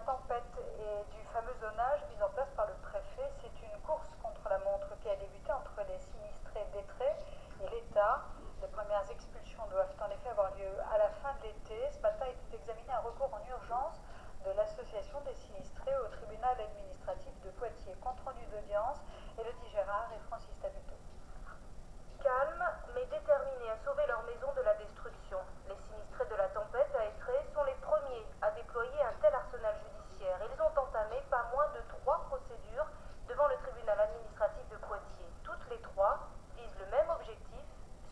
tempête et du fameux zonage mis en place par le préfet. C'est une course contre la montre qui a débuté entre les sinistrés d'Étré et l'État. Les premières expulsions doivent en effet avoir lieu à la fin de l'été. Ce matin était examiné un recours en urgence de l'association des sinistrés au tribunal administratif de Poitiers. Compte rendu d'audience, Élodie Gérard et Francis Tabuteau. Calmes, mais déterminés à sauver leur maison de la destruction. Les sinistrés de la tempête à Étré sont les premiers à déployer un tel arsenal judiciaire. Ils ont entamé pas moins de 3 procédures devant le tribunal administratif de Poitiers. Toutes les 3 visent le même objectif,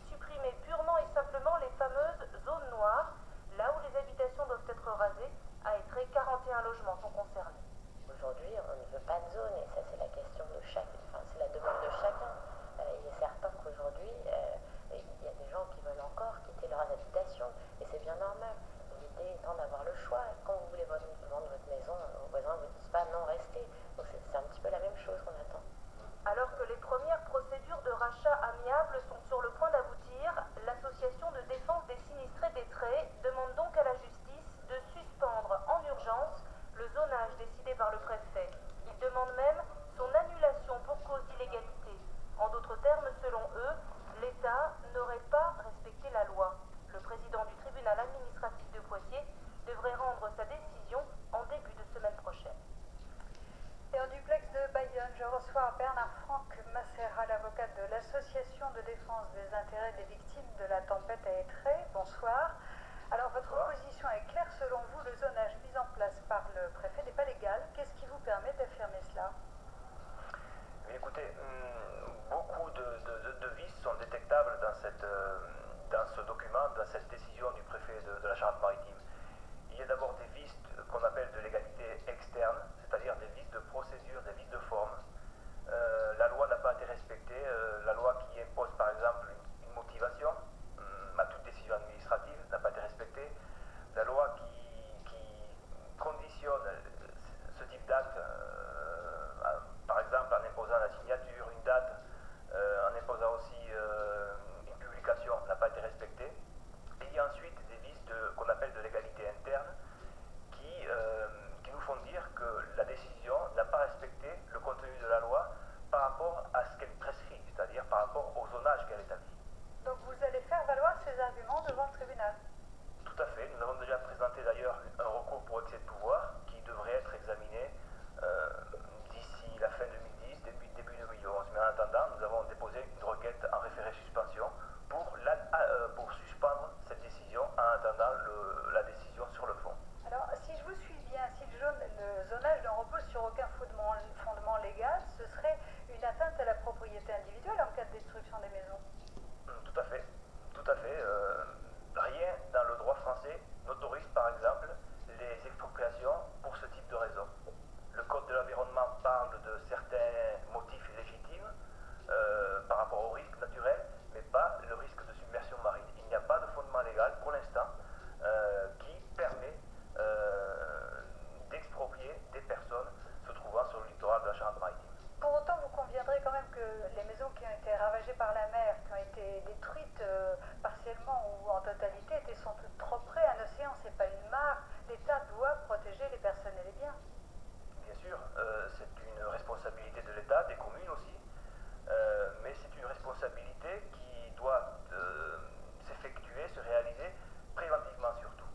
supprimer purement et simplement les fameuses zones noires, là où les habitations doivent être rasées. À Étré, 41 logements sont concernés. Aujourd'hui, on ne veut pas de zone, et ça c'est la question de chacun, enfin c'est la demande de chacun. Il est certain qu'aujourd'hui, il y a des gens qui veulent encore quitter leurs habitations, et c'est bien normal. L'idée étant d'avoir le choix. Quand vous voulez vendre votre maison, vos voisins ne vous disent pas non, restez. Donc c'est un petit peu la même chose qu'on attend. Alors que les premières procédures de rachat amiable sont sur le point d'aboutir, l'association de défense des sinistrés d'Étré demande donc à la justice de suspendre en urgence le zonage décidé par le préfet. Il demande même son annulation pour cause d'illégalité. En d'autres termes, selon eux, l'État n'aurait pas respecté la loi. Le président du tribunal administratif de Poitiers devrait rendre sa décision en début de semaine prochaine. Et en duplex de Bayonne, je reçois Bernard-Franck Massera, l'avocat de l'Association de défense des intérêts des victimes de la tempête à Étré. Bonsoir. Alors, votre position est claire. Selon vous, le zonage mis en place par le préfet n'est pas légal. Qu'est-ce qui vous permet d'affirmer cela? Écoutez, beaucoup de vices sont détectables dans ce document, dans cette décision du préfet de la Charente-Maritime. Il y a d'abord des vices qu'on appelle de légalité externe, c'est-à-dire des vices de procédure, des vices de forme. La loi n'a pas été respectée, la loi qui impose par exemple une motivation à toute décision administrative n'a pas été respectée. La loi qui conditionne ce type d'acte, par exemple en imposant la signature, une date, en imposant aussi une publication, n'a pas été respectée. Et il y a ensuite des vices qu'on appelle de légalité interne qui nous font dire que la décision n'a pas respecté le contenu de la loi par rapport à ce qu'elle prescrit, c'est-à-dire par rapport au zonage qu'elle établit. Donc vous allez faire valoir ces arguments devant le tribunal? Tout à fait. Nous avons déjà présenté d'ailleurs un recours pour excès de pouvoir qui devrait être examiné d'ici la fin 2010, début 2011. Mais en attendant, nous avons déposé une requête en référé suspension pour suspendre cette décision en attendant la décision sur le fond. Alors, si je vous suis bien, si le zonage ne repose sur aucun fondement légal, ce serait une atteinte à la propriété individuelle en cas de destruction des maisons? Tout à fait. Tout à fait. Rien dans le droit français n'autorise par exemple les expropriations pour ce type de raison. Le Code de l'environnement parle de certains motifs légitimes par rapport au risque naturel, mais pas le risque de submersion marine. Il n'y a pas de fondement légal pour l'instant qui permet d'exproprier des personnes se trouvant sur le littoral de la Charente-Maritime. Pour autant, vous conviendrez quand même que les maisons qui ont été ravagées par la mer, qui ont été détruites partiellement ou en totalité, sont toutes trop près. Un océan, c'est pas une mare. L'État doit protéger les personnes et les biens. Bien sûr, c'est une responsabilité de l'État, des communes aussi, mais c'est une responsabilité qui doit s'effectuer, se réaliser préventivement surtout.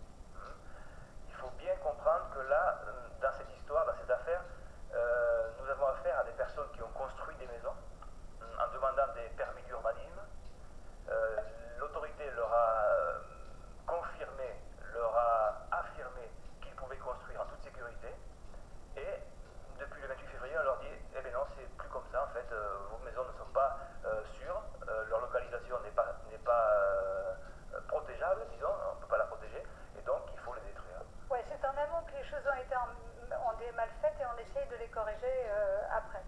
Il faut bien comprendre que là, dans cette histoire, dans cette affaire, nous avons affaire à des personnes qui ont construit des maisons en demandant des permis d'urbanisme. L'autorité leur a confirmé, leur a affirmé qu'ils pouvaient construire en toute sécurité. Et depuis le 28 février, on leur dit eh bien non, c'est plus comme ça en fait, vos maisons ne sont pas sûres, leur localisation n'est pas protégeable, disons, on ne peut pas la protéger, et donc il faut les détruire. Ouais, c'est en amont que les choses ont été mal faites et on essaye de les corriger après.